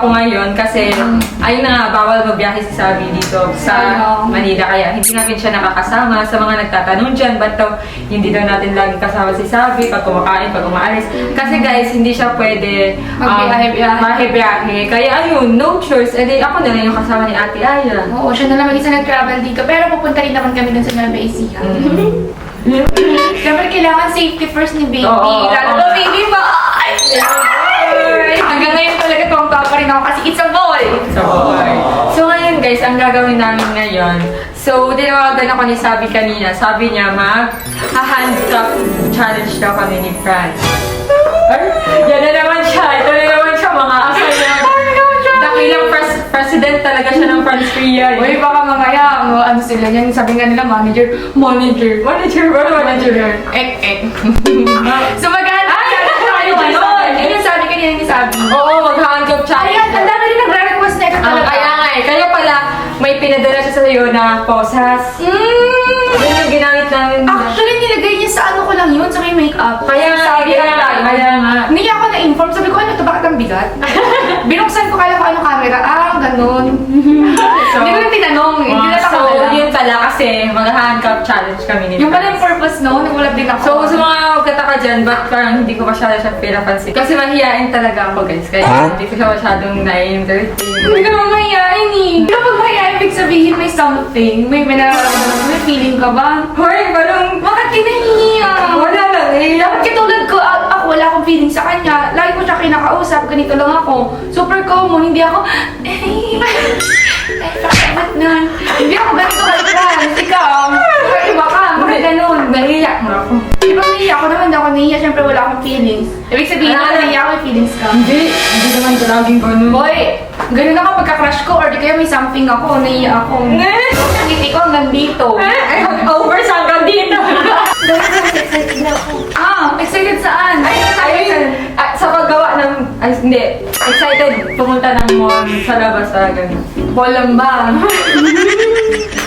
ako ngayon kasi ayun na nga, bawal magbiyahe si Sabi dito sa Manila. Kaya hindi namin siya nakakasama. Sa mga nagtatanong dyan, ba't daw hindi daw natin lagi kasama si Sabi pag kumakain, pag umaalis. Kasi guys, hindi siya pwede magbiyahe. Kaya ayun, no choice. Eh di ako na lang yung kasama ni Ate Aya. Oo, siya na lang mag-isa nag-travel dito. Pero pupunta rin naman kami dun sa Nueva Ecija. Siyempre, kailangan safety first ni baby. Lalo na baby ba? Hanggang ngayon talaga tuwang-tuwa pa rin ako kasi it's a boy. So ngayon guys, ang gagawin namin ngayon, so tinawagan ako ni Sabi kanina. Sabi niya mag-handcuff challenge daw kami ni Franz. Yan na naman siya. Ito na naman siya, mga asal na. Dakilang president talaga siya ng Franz Korea. Uy, baka mamaya, ano sila yan, sabi nga nila, manager. So mag-handcuff challenge tayo ngayon. Yun yung sabi kanina ni Sabi. Oo, mag-handcuff challenge. Ayan, ang dami rin nagre-request na ito talaga. Kaya nga eh. Kaya pala, may pinadala siya sa iyo na posas. Yun yung ginamit namin. Actually, nilagay niya sa ano ko lang yun, sa may makeup. Kaya nga, sabi kaya nga. Hindi niya ako na-inform. Sabi ko, ano ito, bakit ang bigat? Binuksan ko, kala ko ano camera. Ganun. Hindi ko lang tinanong. Hindi na So, yun pala kasi mag-handcuff challenge kami nito. Yung pala yung purpose, no? Nagulat din ako. So, sa mga magkataka dyan, ba't parang hindi ko masyado siya pinapansin? Kasi mahihain talaga ako guys. Kaya hindi ko siya masyadong na-entertain. Hindi ka naman mahihain eh. Kapag mahihain, ibig sabihin may something. May nararamdaman, may feeling ka ba? Hoy, parang Bakit kinahiya? wala lang eh. Dapat katulad ko, ako wala akong feeling sa kanya. Lagi ko siya kinakausap, ganito lang ako. Super common, hindi ako, bakit nun? Hindi ako ganito ka-trans. Ikaw, iba ka, bakit ganun? Nahiya mo ako. Di ba nahiya ako naman, hindi ako nahiya, syempre wala akong feelings. Ibig sabihin, ako nahiya ako, may feelings ka. Hindi naman laging ganun. Boy, ganun ako pagka-crush ko, or di kaya may something ako, nahiya ako. Ngiti ko hanggang dito. Over hanggang dito. Excited na ako. Excited saan? Sa paggawa ng... Ay, hindi. Excited pumunta ng mall sa labas sa ganun. Bolam ba?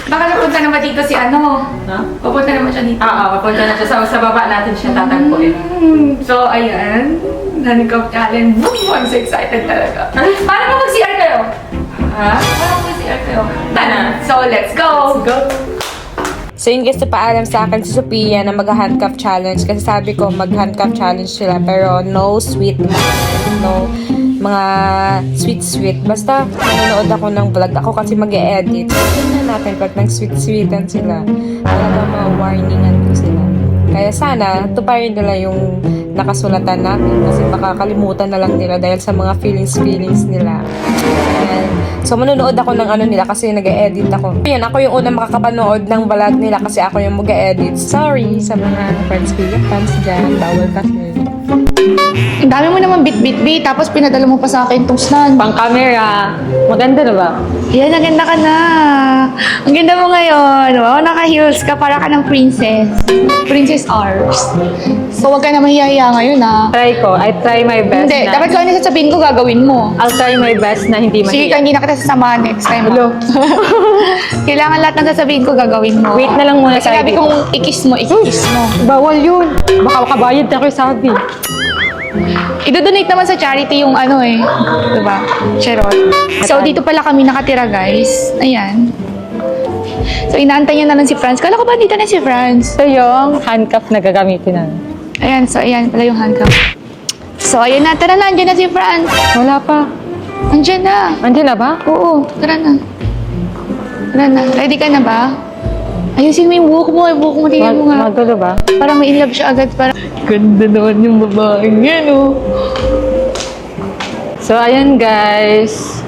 Baka napunta naman dito si ano? Ha? Pupunta naman siya dito. Papunta na siya. Sa baba natin siya tatagpuin. So, ayan. Handcuff challenge. Boom! I'm so excited talaga. Paano mo mag-CR kayo? Ha? Paano mo mag-CR kayo? Tara. So, let's go! Go! So yun guys, paalam sa akin si Sophia na mag-handcuff challenge kasi sabi ko mag-handcuff challenge sila pero no sweet, no mga sweet. Basta nanonood ako ng vlog ako kasi mag-e-edit. Tingnan natin pag nag-sweet-sweetan sila. Talaga ma-warningan ko sila. Kaya sana tuparin nila yung nakasulatan natin kasi baka kalimutan na lang nila dahil sa mga feelings nila. Ayan. So, manonood ako ng ano nila kasi nag-e-edit ako. Ayan, ako yung unang makakapanood ng vlog nila kasi ako yung mag-e-edit. Sorry sa mga friends dyan. Bawal kasi. Ang dami mo naman bit, tapos pinadala mo pa sa akin itong stand. Pang camera. Maganda na ba? Yan, naganda ka na. Ang ganda mo ngayon. Wow, naka-heels ka. Para ka ng princess. Princess Ars. So, wag ka na mahihiya ngayon, ha? Try ko. I try my best Hindi, na. dapat kung ano sasabihin ko, gagawin mo. I'll try my best na hindi Sige mahiya. ka, hindi na kita sasamahan next time. Hello. Kailangan lahat ng sasabihin ko, gagawin mo. Wait na lang muna Kasi tayo sabi dito. kong ikis mo. Bawal yun. Baka makabayad na kayo sabi. Idodonate naman sa charity yung ano eh. Diba? Charot. So, dito pala kami nakatira, guys. Ayan. So, inaantay niya na lang si Franz. Kala ko ba dito na si Franz? So yung handcuff na gagamitin na. Ayan, so ayan pala yung handcuff. So, ayan na. Tara na, andyan na si Franz. Wala pa. Andyan na. Andiyan na ba? Oo, tara na. Tara na. Ready ka na ba? Ayusin mo yung buhok mo. Yung buhok mo, tingnan mo nga. Magulo ba? Parang may in love siya agad. Parang, ganda naman yung babaeng yan, oh. So ayan guys.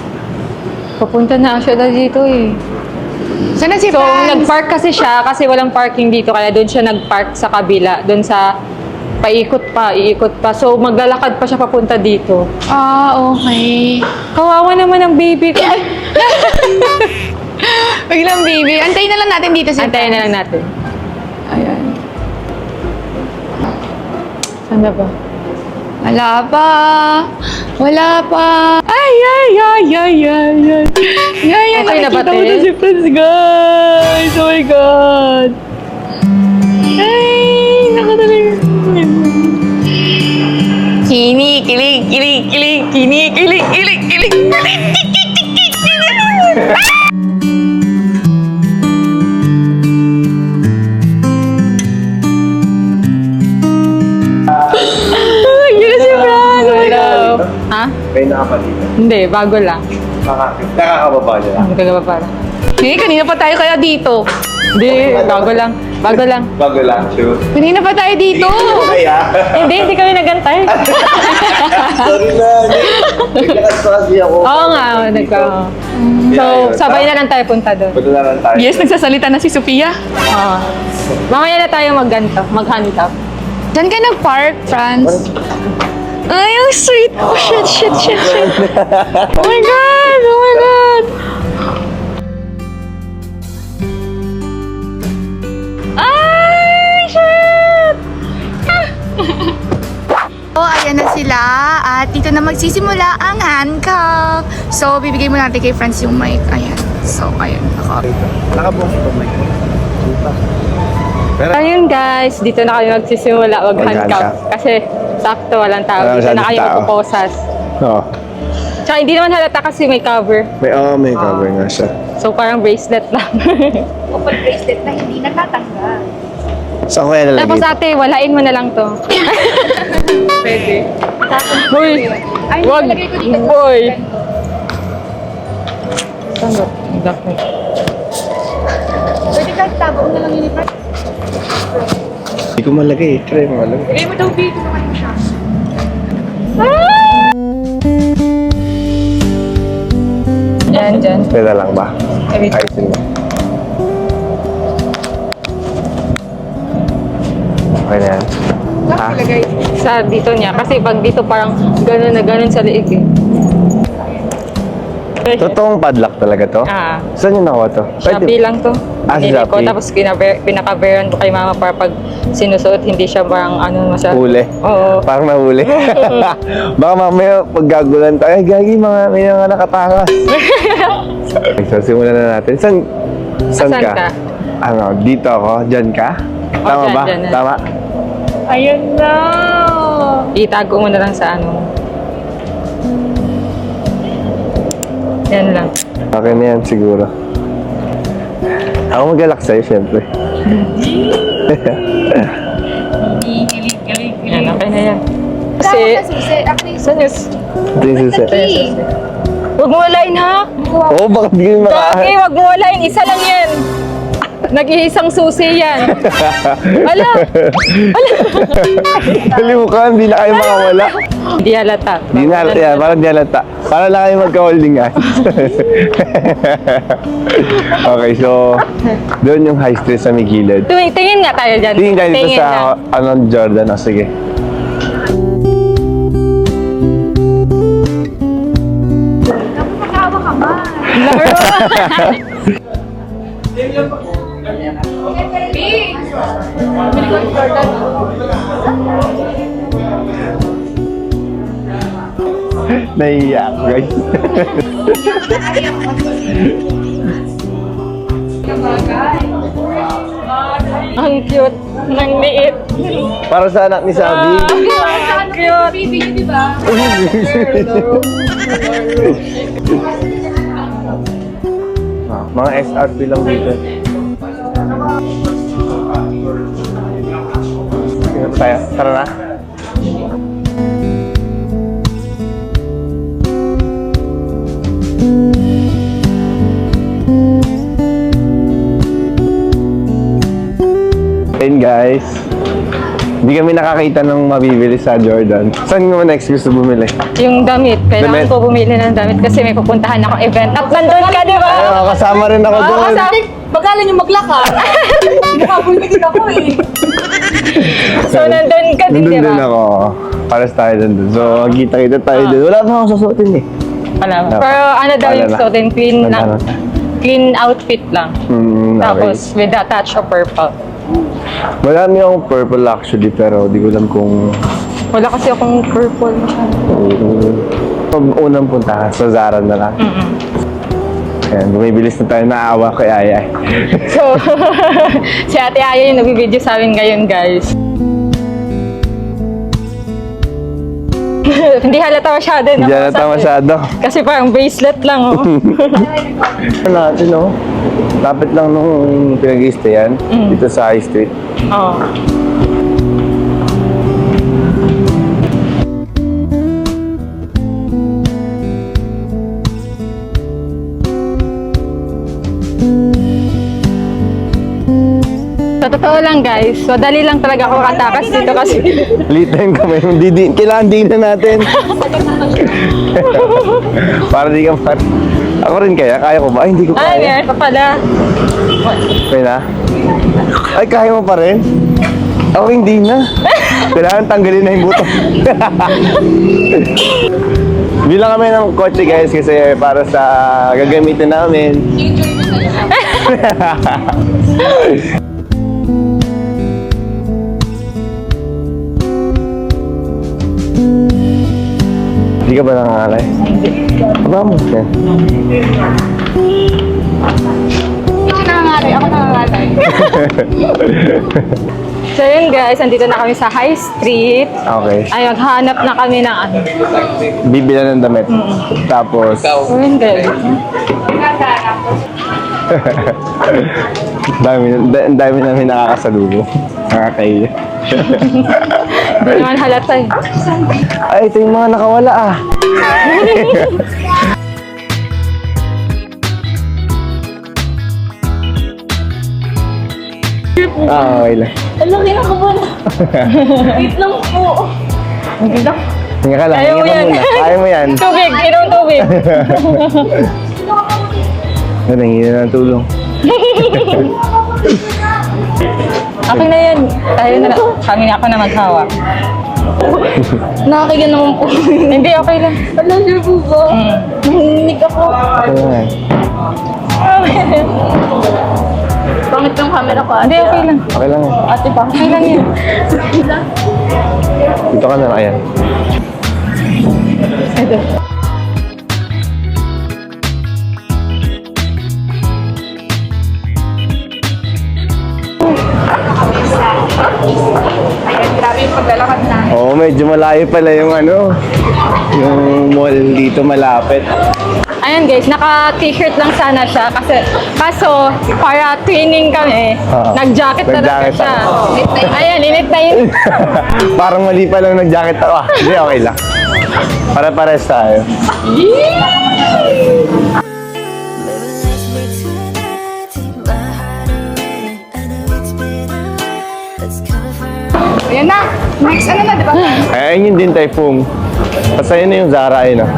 Papunta na siya dito eh. Sana si So Franz? nag-park kasi siya kasi walang parking dito kaya doon siya nag-park sa kabila. Doon sa iikot pa. So maglalakad pa siya papunta dito. Okay. Kawawa naman ang baby ko. Ay! Biglang baby. Antayin na lang natin dito si Antayin na Franz. lang natin. Ayan. Saan na ba? Wala pa. Wala pa. Ay. Okay na ba, Nakikita ko te? na si Franz, guys. Oh my God. Ay, nakataling. Kini, kilig. Yun na si Franz! Hello! Ha? May nakapalito. Hindi, bago lang. Nakakababa niya lang. Hindi ka pa para. Kanina pa tayo kaya dito. Hindi, bago lang. Bago lang. Bago lang, sure. Kanina pa tayo dito. Kaya? Hindi kami nagantay. Sorry na. Naglakas pa kasi ako. Oo nga, So, sabay na lang tayo punta doon. Punta na lang tayo. Yes, nagsasalita na si Sophia. Oo. Mamaya na tayo mag-hunt up. Diyan ka nag-park, Franz. Ay, ang sweet. Oh, shit. Oh my God. Ay, shit! Oh, ayan na sila. At dito na magsisimula ang handcuff. So, bibigay mo natin kay Franz yung mic. Ayan. So, ayun. Ako. Nakabuong ito, Mike. Pero, Ayun guys, dito na kami magsisimula mag-handcuff. Kasi sakto, walang tao. Walang Dito na masyadong kayo tao. magpuposas. Oo. Tsaka hindi naman halata kasi may cover. May cover nga siya. So parang bracelet lang. Open bracelet na hindi natatanggal. Saan ko yan nalagay? Tapos ate, walain mo na lang to. Pwede. Boy! Ay, Wag! nilagay ko dito. Boy! Saan ba? Exactly. Pwede kahit tago na lang yun. Hindi ko malagay. Try mo malagay. Bigay mo daw dito naman siya. Dyan. Pwede lang ba? Wait. Ayusin mo. Okay na yan. Ha? Sa dito niya. Kasi pag dito parang gano'n na gano'n sa liig eh. Totoong padlock talaga to? Ah. Saan yun nakuha to? Shopee lang to. Ah, Pinili ko. Shopee. Tapos pinakaberan ko kay mama para pag sinusuot, hindi siya parang ano masyado. Huli. Oo. Parang nahuli. Baka mamaya pag gagulan tayo, ay gagi may mga nakatakas. So simulan na natin. Saan Saan ka? ka? Ano, dito ako? Diyan ka? Tama dyan, ba? dyan na. Tama? Ayun na! Itago mo na lang sa ano. Yan lang. Okay na yan siguro. Ako mag-alak sa'yo, syempre. Yan, okay na yan. Kasi, saan yung... Ito yung susi. Huwag mo walain ha! Oo, bakit di ko Dagi, huwag mo walain. Isa lang yan. Nag-iisang susi yan. Ala! Kalimukan, hindi na kayo makawala. Hindi halata. Di na, yan, parang di halata. Para lang kayo magka-holding hands. Okay, so, doon yung high street sa may gilid. Tingin nga tayo dyan. Tingin tayo dito na. sa, Jordan. O, sige. Magkawa ka ba? Naiiyak ako, guys. Ang cute. Ang liit. Para sa anak ni Sabi. Ang cute. Baby niyo, di ba? Mga SRP lang dito. Tingnan tayo. Tara na. Ayun guys. Hindi kami nakakita ng mabibili sa Jordan. Saan mo next gusto bumili? Yung damit. Kailangan Damit? ko bumili ng damit kasi may pupuntahan akong event. At nandun ka, di ba? Ay, kasama rin ako doon. Bagalan yung maglakad. Nakabuligin ako eh. So, nandun ka din, di Nandun din ba? ako. Pares tayo dun. So, magkita-kita tayo dun. Wala pa akong susuotin eh. Alam. Dapat. Pero ano daw Wala yung na. suotin? Ano? Clean outfit lang. Okay. Tapos, with a touch of purple. Marami akong purple actually, pero di ko alam kung Wala kasi akong purple masyado. unang punta sa Zara na lang. Ayan, bumibilis na tayo, naawa kay Ayay. So, si Ate Aya yung nagbibideo sa amin ngayon, guys. Hindi halata masyado. Hindi na masyado. Kasi parang bracelet lang, oh. Natin, no? Lapit lang nung pinag-i-stayan dito sa High Street. Oo. Sa totoo lang guys, madali lang talaga ako katakas dito kasi Litain kami. Kailangan din na natin. Para di ka par... Ako rin kaya? Kaya ko ba? Ay, hindi ko ay, kaya. meron pa pala. Kaya na? Ay, kaya mo pa rin? Ako hindi na. Kailangan tanggalin na yung buto. Bilang kami ng kotse guys kasi para sa gagamitin namin. Hindi ka ba nangangalay? Hindi. Aba mo siya. Ikaw nangangalay, ako nangangalay. So yun guys, andito na kami sa High Street. Okay. Ay, maghanap na kami ng ano. Bibila ng damit. Tapos, So yun guys. dami namin nakakasalubong. Nakakaiya. Hindi naman halata eh. Ay, ito yung mga nakawala ah. Okay lang. Alam, kinakabahan na. Wait lang po. Hinga ka lang, Ayaw hinga mo ka yan. muna. Kaya mo yan. Tubig, inom tubig. Nangingi na ng tulong. Okay na yan. Tayo na lang. Kami na ako na maghawak. Nakakigan naman po. Hindi, okay lang. Alam niyo po ba? Nanginig ako. Ano nga eh. Pangit yung camera ko. Hindi, okay lang. Okay lang eh. Ate pa. Okay lang yan. Dito ka na lang, ayan. Ito. Ayan, grabe yung paglalakad namin. Oo, medyo malayo pala yung ano. Yung mall dito malapit. Ayan guys, naka-t-shirt lang sana siya kaso para training kami, nag-jacket talaga Nag-jacket siya. Ayan, init na yun. Parang mali pa lang nag-jacket ako. Ah, hindi, okay lang. Para-pares tayo. Ayan na. Next, ano na, di ba? Ayun yun din, Typhoon. Basta yun na yung Zara, yun ah.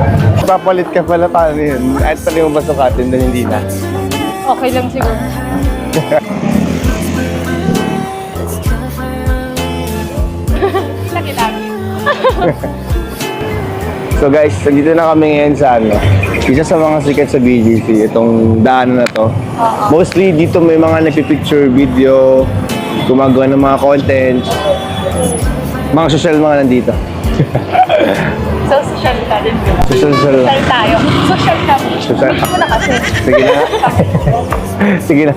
Papalit ka pala, paano yun? Kahit pala yung basukatin, then hindi na. Okay lang siguro. So guys, nandito na kami ngayon sa ano, isa sa mga sikat sa BGC, itong daanan na to. Mostly dito may mga nagpipicture video, gumagawa ng mga content, mga social mga nandito. So, social ka din. Social. Social tayo. Social ka. Social. Ako na kasi. Sige na. Sige na.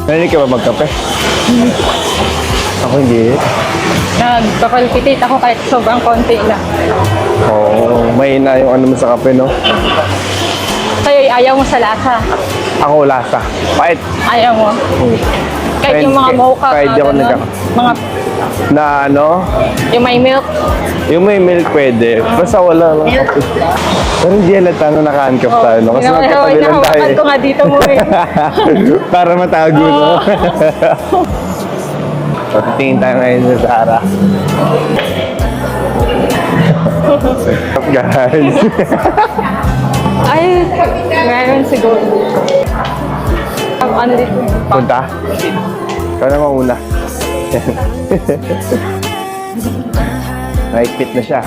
Narinig ka ba magkape? Ako hindi. Nagpapalpitate ako kahit sobrang konti lang. Oo, may na yung ano mo sa kape, no? Kaya ayaw mo sa lasa. Ako lasa. Pait. Ayaw mo. Kahit yung mga mocha Kahit di ako ganun, nagka- mga Na ano, yung may milk. yung may milk pwede. Basta wala lang kape. Pero hindi halata na naka-handcuff tayo, no? Kasi magkatabi lang tayo. Hinahawakan ko nga dito mo eh. Para matago, no? So, tingin tayo ngayon sa Zara. Up, guys. Ay, meron siguro. Ano dito? Punta? Ikaw na mauna. Naikpit na siya.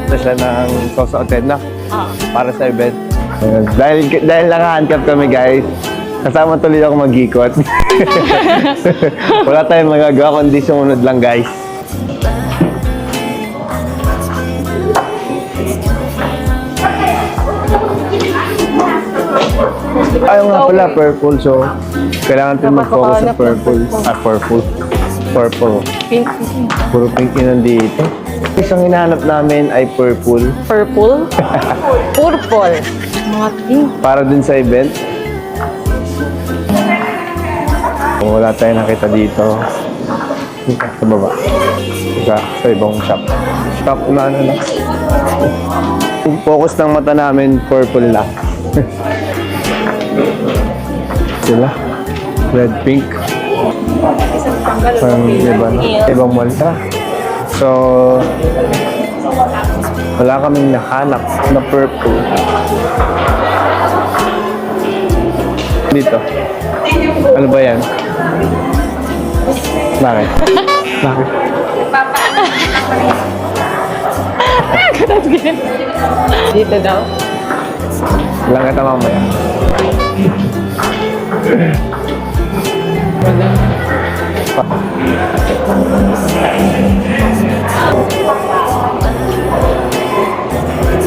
Ito siya ng susuotin na para sa event. Dahil naka-handcuff kami guys, kasama tuloy ako mag-ikot. Wala tayong magagawa kundi sumunod lang guys. Ayaw nga pala, purple. So, kailangan natin mag-focus sa purple. Purple. Purple. Pink. Puro pink yun nandito. Isang hinahanap namin ay purple. Purple? Purple. Mga pink. Para dun sa event. Kung wala tayong nakita dito. Sa baba. Sa ibang shop. Shop na ano lang. Yung focus ng mata namin, purple lang. Sila. Red, pink. Parang iba na. Ibang mall. Tara. So, wala kaming nahanap na purple. Dito. Ano ba yan? Bakit? Bakit? Dito daw. Lang kita mamaya.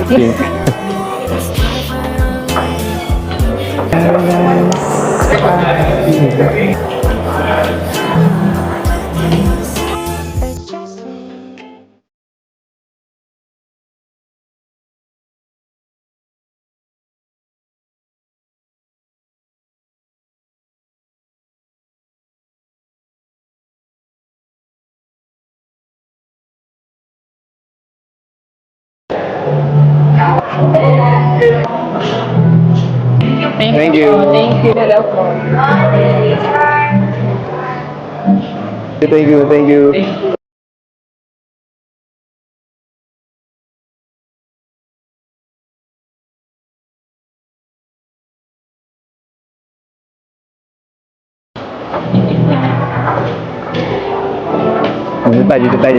Pink. Thank you. Thank you. Hello po. Thank you. Thank you. Dito tayo.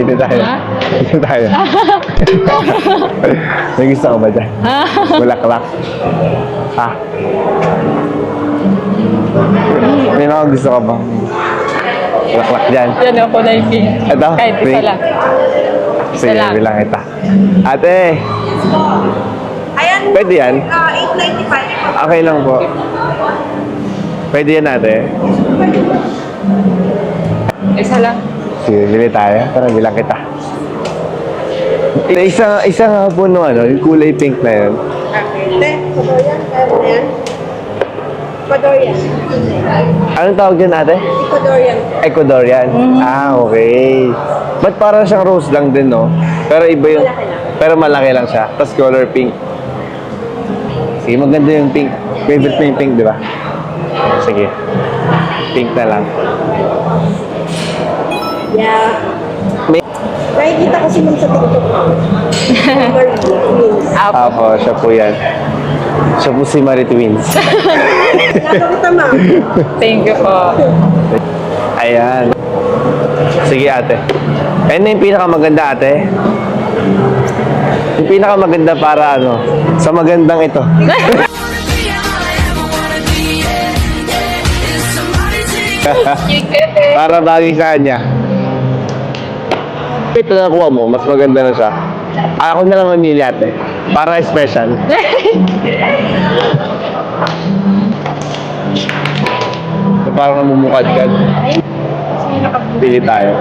Dito tayo. May gusto ka ba dyan? Bulaklak. Ha? May mga gusto ka bang bulaklak dyan? Yan o, kulay pink. Ito? Kahit isa Pink? lang. Sige, lang. bilang kita. Ate! Ayan, Pwede yan? 895. Okay lang po. Pwede yan ate? Isa lang. Sige, bili tayo. Tara, bilang kita. Isa nga po no, ano, yung kulay pink na yun. Hindi, Ecuadorian. Kaya na yan. Ecuadorian. Anong tawag dyan ate? Ecuadorian. Ecuadorian? Ah, okay. Ba't parang siyang rose lang din, no? Pero iba yung... Pero malaki lang siya. Tapos color pink. Sige, maganda yung pink. Favorite mo yung pink, di ba? Sige. Pink na lang. Yeah. May... Nakikita ko si Ma'am sa TikTok. Marie Twins. Apo, siya po yan. Siya po si Marie Twins. Lalo kita, Ma'am. Thank you po. Ayan. Sige ate. Ayun na yung pinakamaganda ate. Yung pinakamaganda para ano, sa magandang ito. Para bagay sa kanya. Ito na nakuha mo, mas maganda na siya. Ako na lang mamili ate. Para special. So, parang namumukadkad. Pili tayo.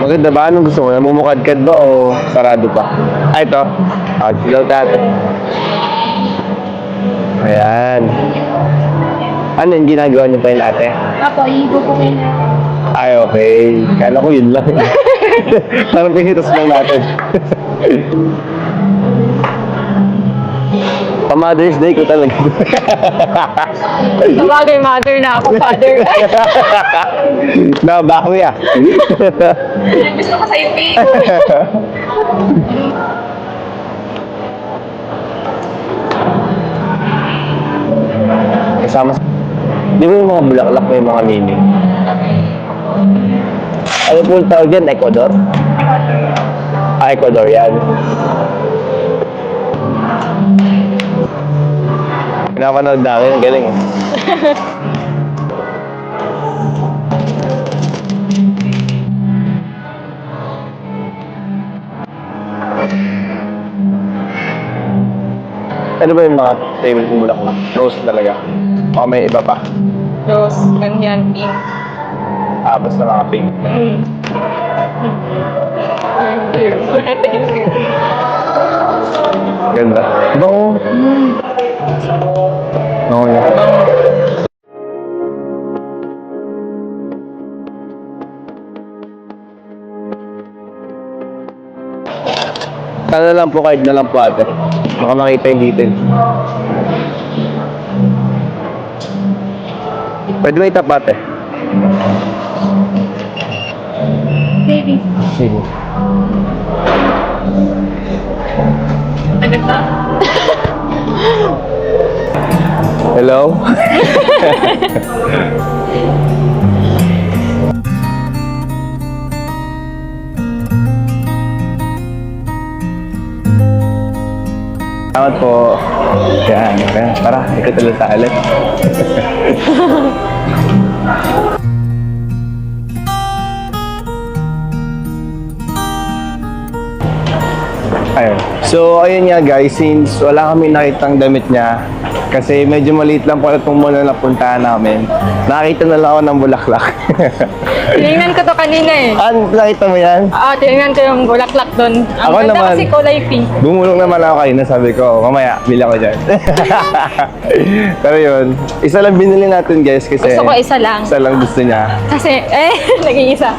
Maganda ba? Anong gusto mo? Namumukadkad ba o sarado pa? Ah, ito. Ah, silaw tayo. Ayan. Ano yung ginagawa niyo pa yun ate? Apo, ibubukin na. Ay, okay. Kala ko yun lang. Parang pinitos lang natin. Pa-Mother's Day ko talaga. Sabagay, mother na ako, father. Nabawi ah. Gusto ko sa ipin. Kasama sa... Di ba yung mga bulaklak may mga meaning? Ano po yung tawag dyan? Ecuador? Ah, Ecuador yan. Pinapanood namin, ang galing eh. Ano ba yung mga favorite mo lang? Rose talaga. O may iba pa? Rose, ganyan, pink. Basta mga pink. Ganda. Bango. Bango yun. Kala lang po, card na lang po ate. Baka makita yung detail. Pwede may tap ate. Baby. Sige. Hello? Salamat po. Yan, okay. Tara, ikot ulit sa alit. Ayun. So, ayun nga guys, since wala kami nakitang damit niya, kasi medyo maliit lang pala itong muna napuntahan namin, nakita na lang ako ng bulaklak. Tinignan ko to kanina eh. Nakita mo yan? Tinignan ko yung bulaklak doon. Ang Ako ganda naman. kasi kulay pink. Bumulong naman ako kanina, sabi ko, mamaya, bili ako dyan. Pero yun, isa lang binili natin guys kasi Gusto ko isa lang. isa lang gusto niya. Kasi, naging isa.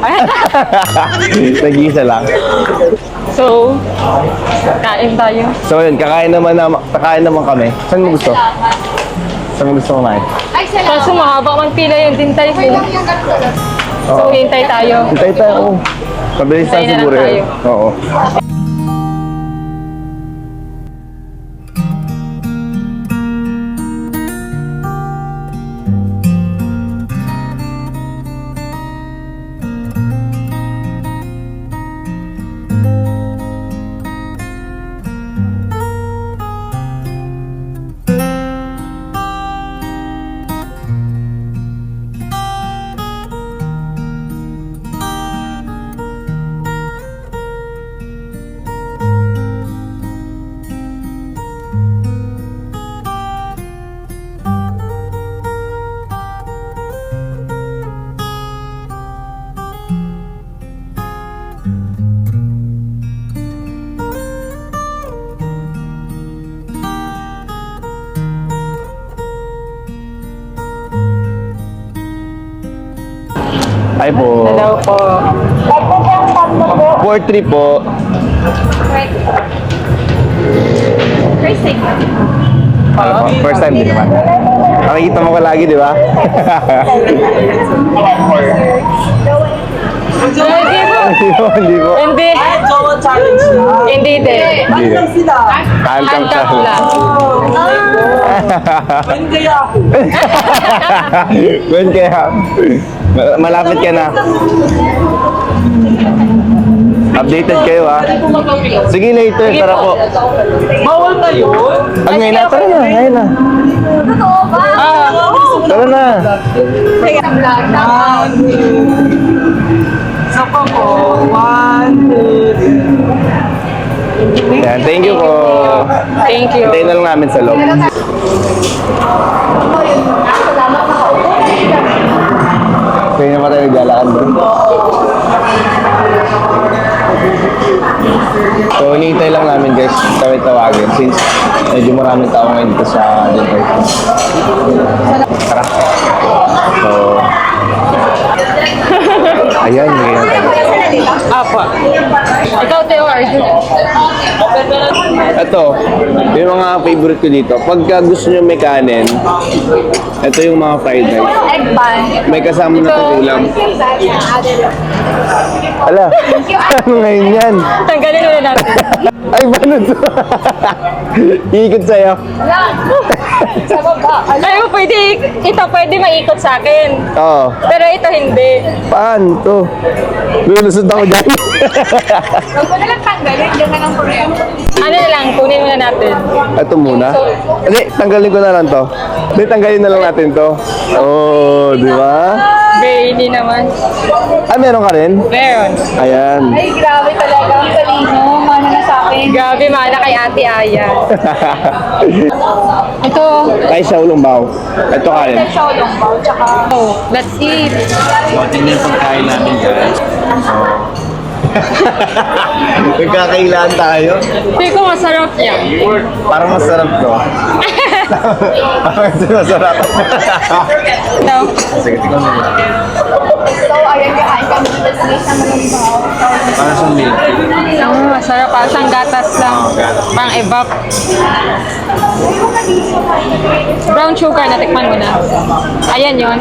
Nag-iisa lang. So, kain tayo. So yun, kakain naman kami. Saan mo gusto? Saan mo gusto kumain? Ay, salamat. Kaso mahaba man pila yung tintay ko. So, hintay tayo. Hintay tayo. Mabilis lang Hintayin na lang siguro tayo. yun. Oo. Hi po. Hello po. 4-3 po. First time din naman. Nakikita mo ko lagi, di ba? Hindi po. Hindi po. Hindi. Hindi din. Hindi. Handcuff Handcuff lang. When kaya? Malapit ka na. Updated kayo ha. Sige later, tara po. Bawal na yun? Ngayon na, tara na, ngayon na. Tara na. Sa pa po. 1, 2, Yan, thank you po. Thank you. Hintayin na lang namin sa loob. Kaya na pa tayo naglalakad bro. So, hinihintay lang namin guys, kami tawagin since medyo maraming tao ngayon dito sa dinner. Tara. So, ayan, hindi na tayo. Apa. Ikaw, Teo Arjun. Ito, yung mga favorite ko dito. Pagka gusto nyo may kanin, ito yung mga fried rice. May kasama na itong ulam. Ala, ano ngayon yan? Tanggalin na natin. Ay, paano to? Iikot sa'yo. Ay, pwede maikot sa akin. Oo. Pero ito hindi. Paano to? Lulusot ako dyan. Huwag mo na lang tanggalin, dyan na lang forever. Ano na lang, kunin muna natin. Ito muna. Hindi, tanggalin ko na lang to. Hindi, tanggalin na lang natin to. Oh, di ba? Brainy naman. Ah, meron ka rin? Meron. Ayan. Ay, grabe talaga. Ang talino. Mana na sa akin. Grabe, mana kay Ate Aya. Ito. Ay, sa ulong Ito ka rin. Xiaolong bao. Tsaka... Oh, let's eat. So, tingnan yung pagkain namin, guys. Nagkakailangan tayo. Feel ko masarap yan. Parang masarap to. Parang masarap. No? Sige, tingnan mo. So, ayan, kakain kami ng destination ng bao. Parang siyang milk. Masarap pa. Siyang gatas lang. Pang evap. Brown sugar, natikman mo na. Ayan yon.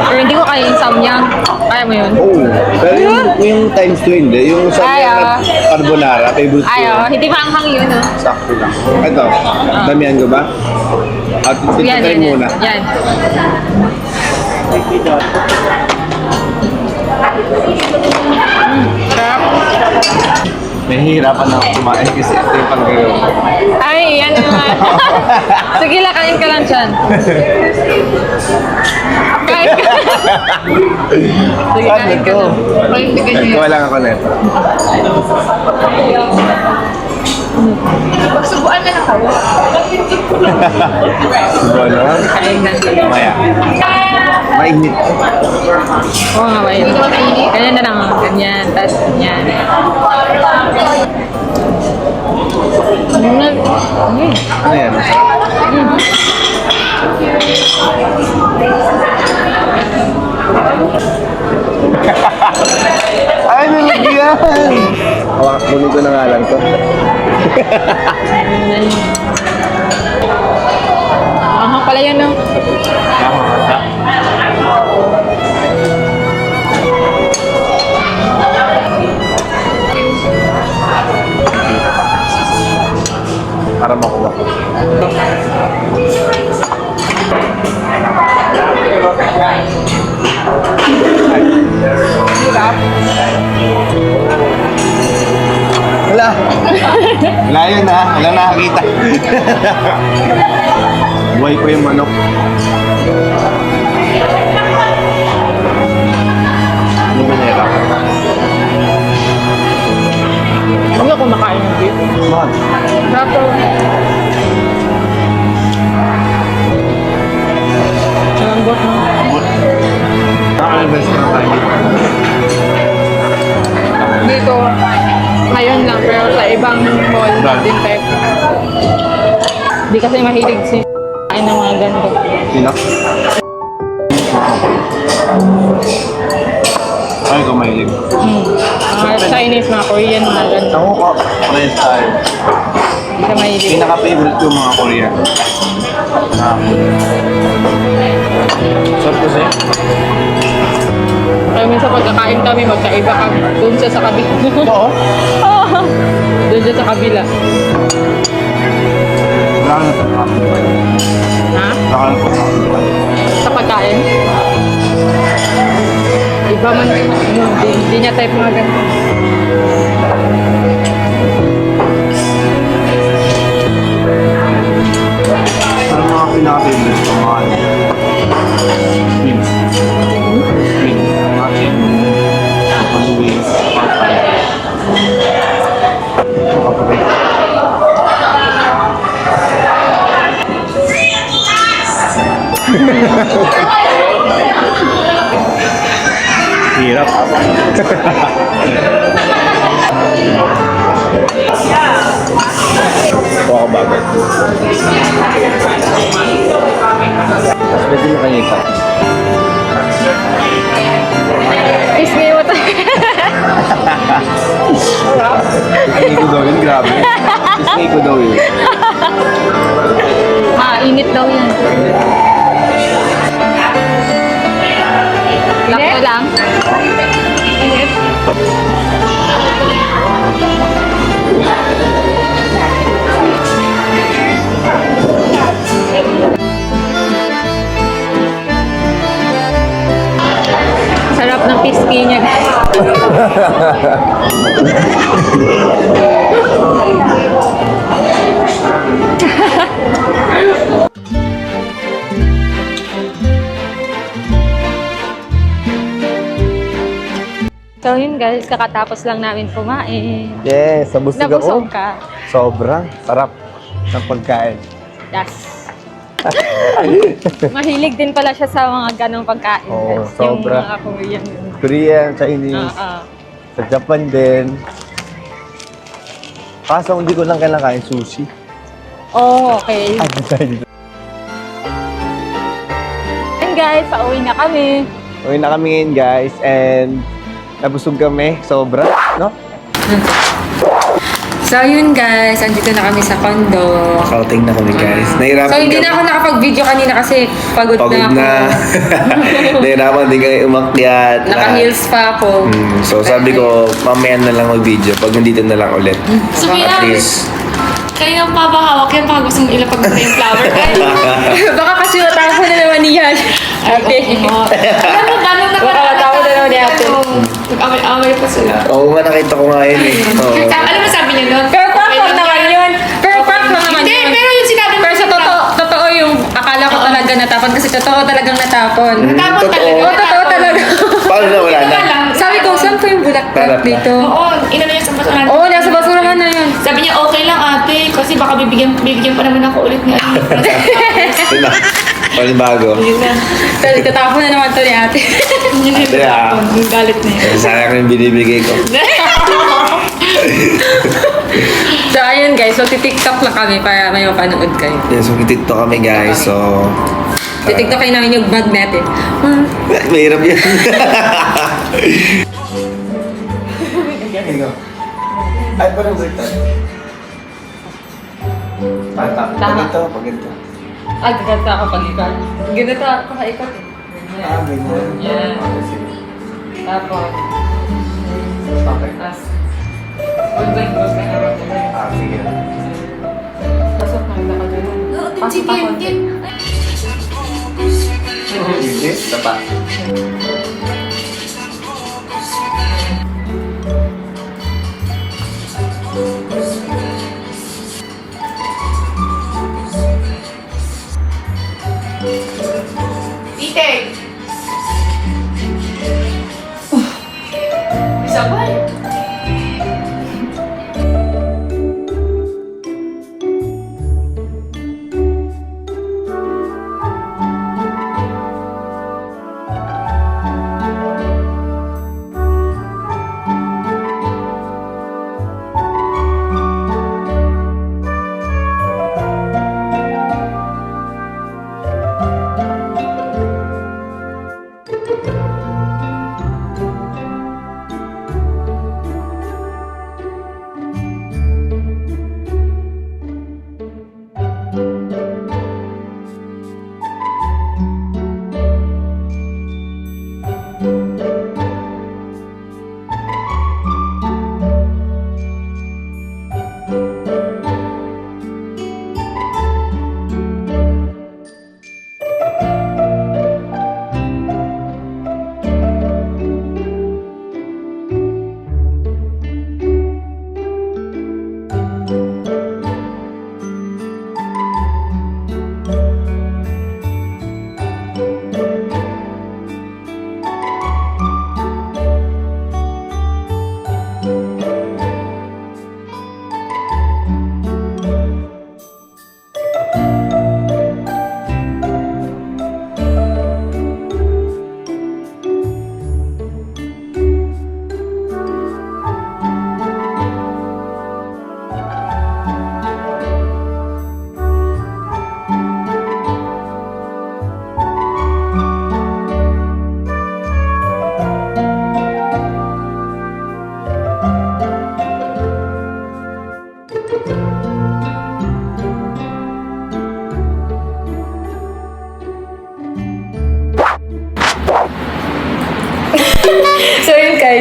Pero hindi ko kaya yung samyang. Kaya mo yun? Oo. Pero yung times 2 hindi. Yung sa Ay, carbonara, favorite ko. Ay, hindi maanghang yun, oh. Sakto lang. Ito, damihan ko ba? At Yan, try yan, yan. muna. Yan. Sarap. Nahihirapan ako kumain kasi ito yung pang-gawin. Ay, yan naman. Sige lang, kain ka lang dyan. Kain ka. Sige, kain ka lang. Kuha lang ako nito. Pagsubuan na lang kayo. Subuan naman. Kain ka. Mamaya. Mainit. Oo nga ba yun? Ganyan na lang. Ganyan. Tapos ganyan. Ano yan? Ay, nalagyan! Hawak, kunin ko na nga lang to. Aha, pala yan, no? Para makuha ko. Wala. Wala yun ha. Wala nakakita. Buhay ko yung manok. Ano ba nahirapan? Huwag ako makain ng beef. Mahal. Dato. Malambot, no? Nakaka-invest ka na tayo dito. Dito, ngayon lang, pero sa ibang mall din type. Di kasi mahilig si kain ng mga ganito. Sino? Ay, kumahilig. Mga Chinese, mga Korean, mga ganito. Ako ko. Korean style. Di siya mahilig. Pinaka-favorite ko mga Korean. Sarap kasi. Kaya minsan pagkakain kami, magkaiba kami. Doon siya sa kabila. Oo. Doon siya sa kabila. Wala na ito. Ha? Wala na po. Sa pagkain. Iba man, hindi niya type mga ganito. pinaka-favorite ko mga wings. Wings. Mga wings. Tapos wings. Hirap. Kuha ko bagay. Tapos pwede mo kanita. Kiss me mo tayo. Isngi ko daw yun, grabe. Isngi ko daw yun. Init daw yan. Lakto lang. Sarap ng pisky niya, guys. So yun guys, kakatapos lang namin kumain. Yes, nabusog ako. Nabusog ka. Sobrang sarap ng pagkain. Yes. Mahilig din pala siya sa mga ganong pagkain. Oo, guys. sobra. Yung mga Korean. Korean, Chinese, Oo. sa Japan din. Kaso hindi ko lang kailangan kain sushi. Oh, okay. Ay, decided. And guys, pauwi na kami. Uwi na kami ngayon guys and nabusog kami, sobra, no? So yun guys, andito na kami sa condo. Outing na kami guys. Nahirapan So hindi na ako nakapag-video kanina kasi pagod na ako. Nahirapan din kami umakyat. Naka-heels pa ako. So sabi ko, mamaya na lang mag-video pag nandito na lang ulit. Sophia, At least. kanina pa ba hawak yan? Baka gusto mong ilapag mo yung flower. Baka kasi natako na naman niyan. Ate. Alam mo, ganun na Baka natako na naman ni ate. Nag-away-away pa sila. Oo nga, nakita ko nga yun eh. Oo. Alam mo sabi niya nun? Pero prank lang naman yun. Pero prank lang naman Hindi, yun. pero yung sinabi mo. Pero sa totoo yung akala ko talaga natapon kasi totoo talagang natapon. Natapon Totoo. talaga. Oo, totoo talaga. Paano na wala na? Sabi ko, saan pa yung bulaklak Tarap na. dito? Oo, inano niya sa basurahan. Oo, nasa basurahan na yun. Sabi niya, okay lang ate, kasi baka bibigyan pa naman ako ulit ni ano. Yun na. Panibago. Yun na. Pero tatapon na naman to ni ate. Yun yung Ate, ah. yung galit na yun. Sayang yung binibigay ko. So ayun guys, so titiktok lang kami para may mapanood kayo. Yan, so kitito kami guys. So, Titiktok kayo namin yung bag natin. mahirap yan. Ay, parang baliktad. Tama. Pag ito. Ah, gaganda ako pag ikot. Ganito ako kaikot eh. Ganyan. Yan. Sige. Tapos, Okay. tas, gulbay naman. Sige. Pasok na yung nakagalan. Pasok ako. Hindi, tapa. Itek! Isa ba?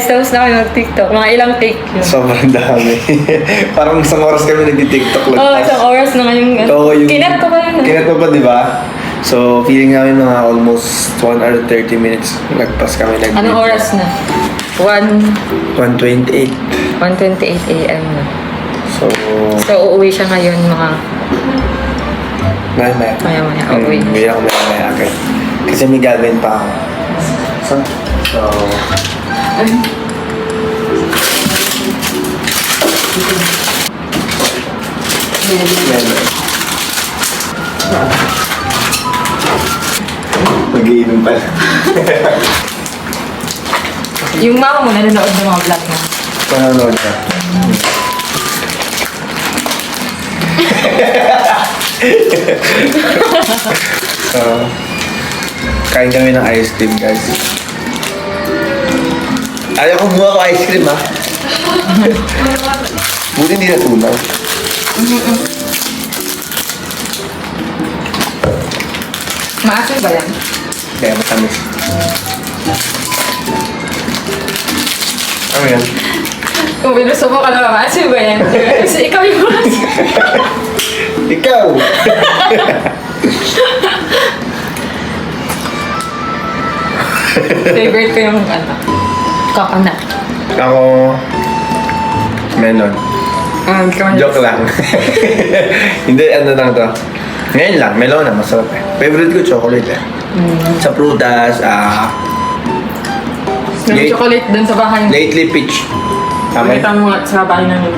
guys, tapos na kami mag-TikTok. Mga ilang take yun. Sobrang dami. Parang isang oras kami nag-tiktok lang. Oo, isang oras na ngayong... Oo, yung... Kinat ko pa yun. Kinat mo pa, di ba? So, feeling namin mga almost 1 hour 30 minutes. Nagpas kami nag Anong oras na? 1:28. 1:28 a.m. na. So, So, uuwi siya ngayon mga maya-maya. maya-maya. Uuwi. Uwi ako maya-maya. Okay. Kasi may gagawin pa ako. So, mag-iinom pala. Yung mama mo nanonood ng mga vlog na. Panonood ka. So, kain kami ng ice cream, guys. Ayaw ko buha ko ice cream, ha? Buti hindi natunaw. Maasin ba yan? Kaya matamis. Ano yan? Kung binusubo ka na maasin ba yan? Kasi ikaw yung maasin. Ikaw! Favorite ko yung coconut. Ako, melon. Joke lang. Hindi, ano lang to. Ngayon lang, melon na, masarap eh. Favorite ko, chocolate eh. Sa prutas, May chocolate dun sa bahay. lately peach. Tama? Pakita mo nga sa bahay namin.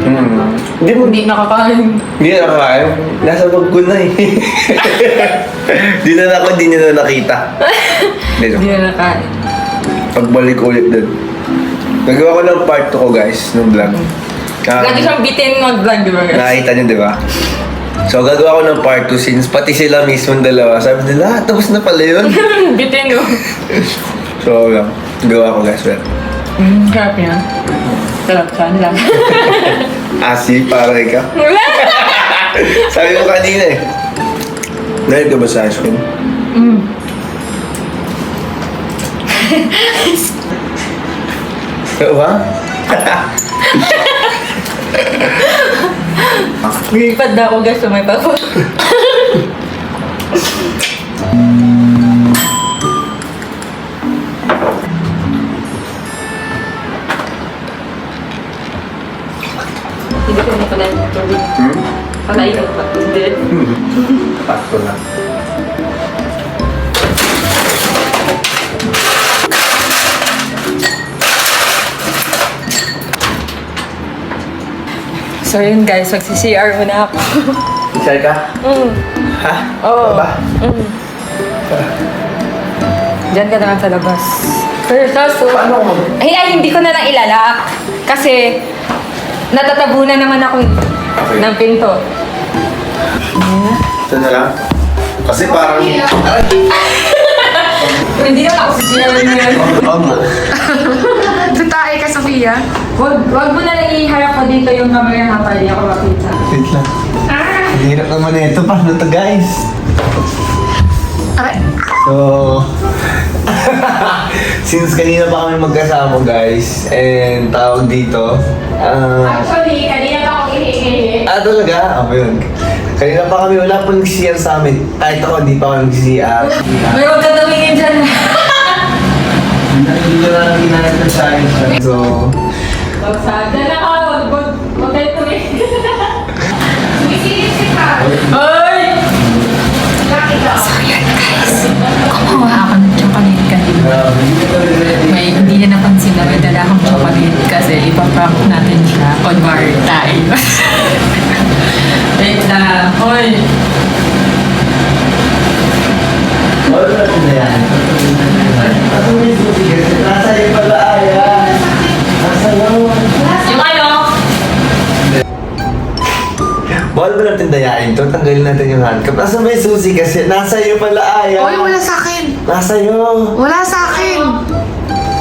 Hindi mo, Hindi nakakain. hindi na nakakain. Nasa bag ko na eh. Di na ako, di niya na nakita. Hindi, Hindi na nakain. pagbalik ulit dun. Nagawa ko ng part 2 ko guys, ng vlog. Lagi siyang bitin mag-vlog, di ba guys? Nakita niyo, di ba? So, gagawa ko ng part 2 since pati sila mismong dalawa. Sabi nila, tapos na pala yun. Bitin no? So, lang. Gawa ko guys, well. Sarap yan. Sarap saan lang. Asi, para ka. Sabi ko kanina eh. Dahil ka ba sa ice cream? Ba? Lipad na ako guys sa may papo. Hindi ko na pala yung tubig. Palain ko pa. Hindi. Pasto na. So yun guys, magsi-CR muna ako. Isay ka? Ha? Oo. Ba? Diyan ka na lang sa labas. Pero kaso, ay, hindi ko na lang ilalak. Kasi, natatabunan naman ako ng pinto. Ito na lang. Kasi parang... Hindi naman ako CR na yan. Tutae ka, Sofia. Wag mo na lang iharap ko dito yung camera ha, para di ako makita. Wait lang. Ang hirap naman ito. Paano to guys? So... Since kanina pa kami magkasama guys, and tawag dito, Actually, kanina pa ako hihingi. talaga? Ako yun. Kanina pa kami, wala pa nag-CR sa amin. Kahit ako, hindi pa ako nag-CR. May huwag ka tumingin dyan. Hindi ko na lang ginanap ng challenge. So, Dyan ako, huwag kayo tumingin. Ay! So yun guys, kumuha ako ng chocolate kanina. May hindi niya napansin na may dala akong chocolate kasi ipaprank natin siya on Valentine. Wait lang. Hoy! wala natin na yan. Ako may susi kasi nasa iyo pala ayan. Nasa iyo. Yung ano? Bawal ba natin dayain to? Tanggalin natin yung handcuff. Nasa may susi kasi nasa iyo pala ayan. Oy, wala sa akin. Nasa iyo. Wala sa akin.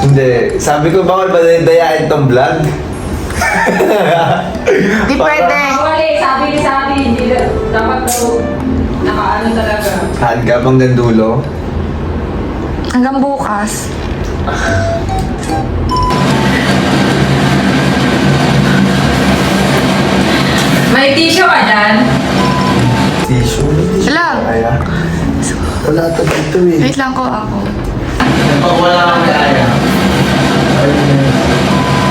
Hindi. Sabi ko bawal ba dayain tong vlog? Di pwede. Wali, sabi, hindi dapat daw nakaano talaga. Handcuff hanggang dulo. Hanggang bukas. May tissue ka dyan? Tissue. Hello. Aya. Wala to dito eh. Wait lang ko ako. Wala kami Aya.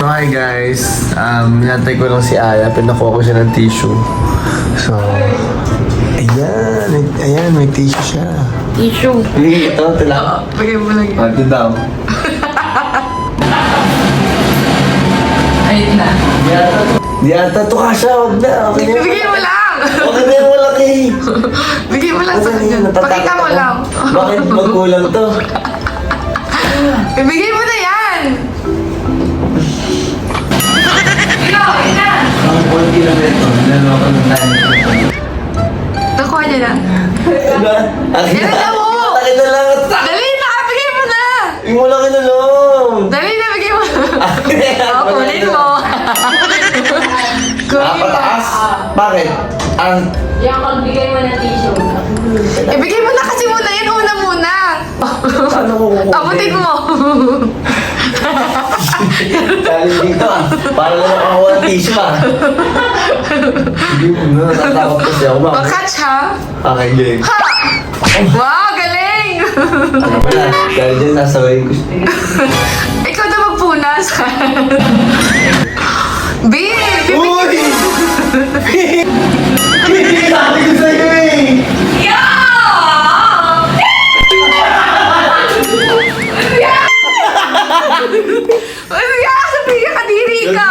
Hi guys, nantay ko lang si Aya, pinakuha ko siya ng tissue. So, ayan, may tissue siya. Tissue. Hindi, ito lang. Bigay mo lang yun. Ito daw. Ayun na. Di ata, ito ka siya, huwag na. Okay na. Bigay mo lang. Okay na yung malaki. Bigay mo lang sa kanya. Pakita mo lang. Bakit magkulang to? Ibigay mo na yan. Ikaw, ina. Ang konti lang ito. Dalawa ka ng tayo. Nakuha niya na. Akin Yan na mo. Akin na lang. Dali na, bigay mo na. Yung malaki na lang. Dali na, bigay mo. Akin na yan. Oo, kunin mo. Kunin mo. Pataas? Bakit? Ang... Yung pagbigay mo ng tissue. Ibigay mo na kasi muna yan. Una muna. Paano ko kukunin? Abutin mo. Challenging to ah. Para lang makakuha ng tissue ah. Hindi mo na natatakot kasi ako ba? Bakatch ha? Okay, game. Ha! Wow, galing! Ano pala? Dahil dyan sasabayin ko siya. Ikaw na magpunas. Babe! Uy! Hindi sabi ko sa'yo eh! Sophia! Sophia, kadiri ka!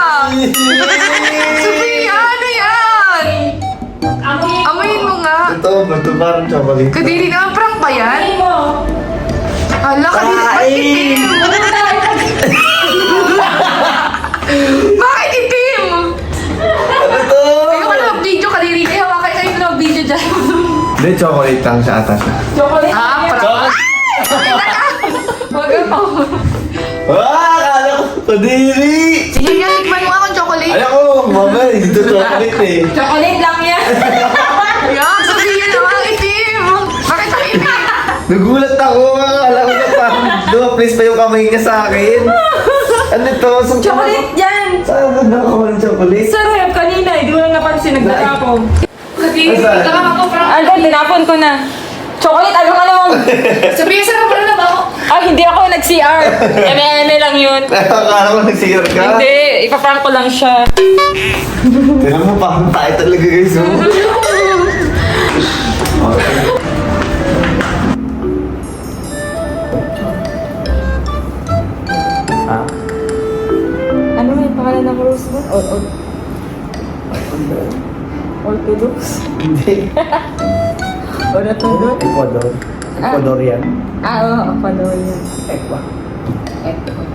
Sophia, ano yan? Amoyin mo nga. Ito parang chocolate. Kadiri naman, prank ba yan? Hala, kadiri. Bakit itim? Bakit itim? Ano to? Ayoko na mag-video, kadiri kayo. Hawakan kayo na mag-video dyan. Hindi, chocolate lang siya ata siya. Ah, prank. Huwag ka pa. Ah, akala ko, kadiri! Sige nga, tikman mo akong chocolate. Alam ko, mama, dito chocolate eh. Chocolate lang yan. Yak, Sophia naman, itim. Bakit ang itim? Nagulat ako, akala ko na parang dumaplace pa yung kamay niya sa akin. Ano to? Chocolate yan. Saan ka nakakuha ng chocolate? Sa rep kanina, hindi mo lang napansin, nagtatapon. Kadiri, Asan? tama ako, prank. Andun, tinapon ko na. Chocolate, anong? Sophia, sarap mo na ba ako? Ah, hindi ako nag-CR. Eme lang yun. Akala ko nag-CR ka? Hindi, ipaprank ko lang siya. Tignan mo, parang tayo talaga guys. Ano may pangalan ng rose mo? Orthodox? Hindi. Orthodox? Ecuador. Ecuadorian. Ah, oo, Ecuador yan. Ecuador. Ecuador.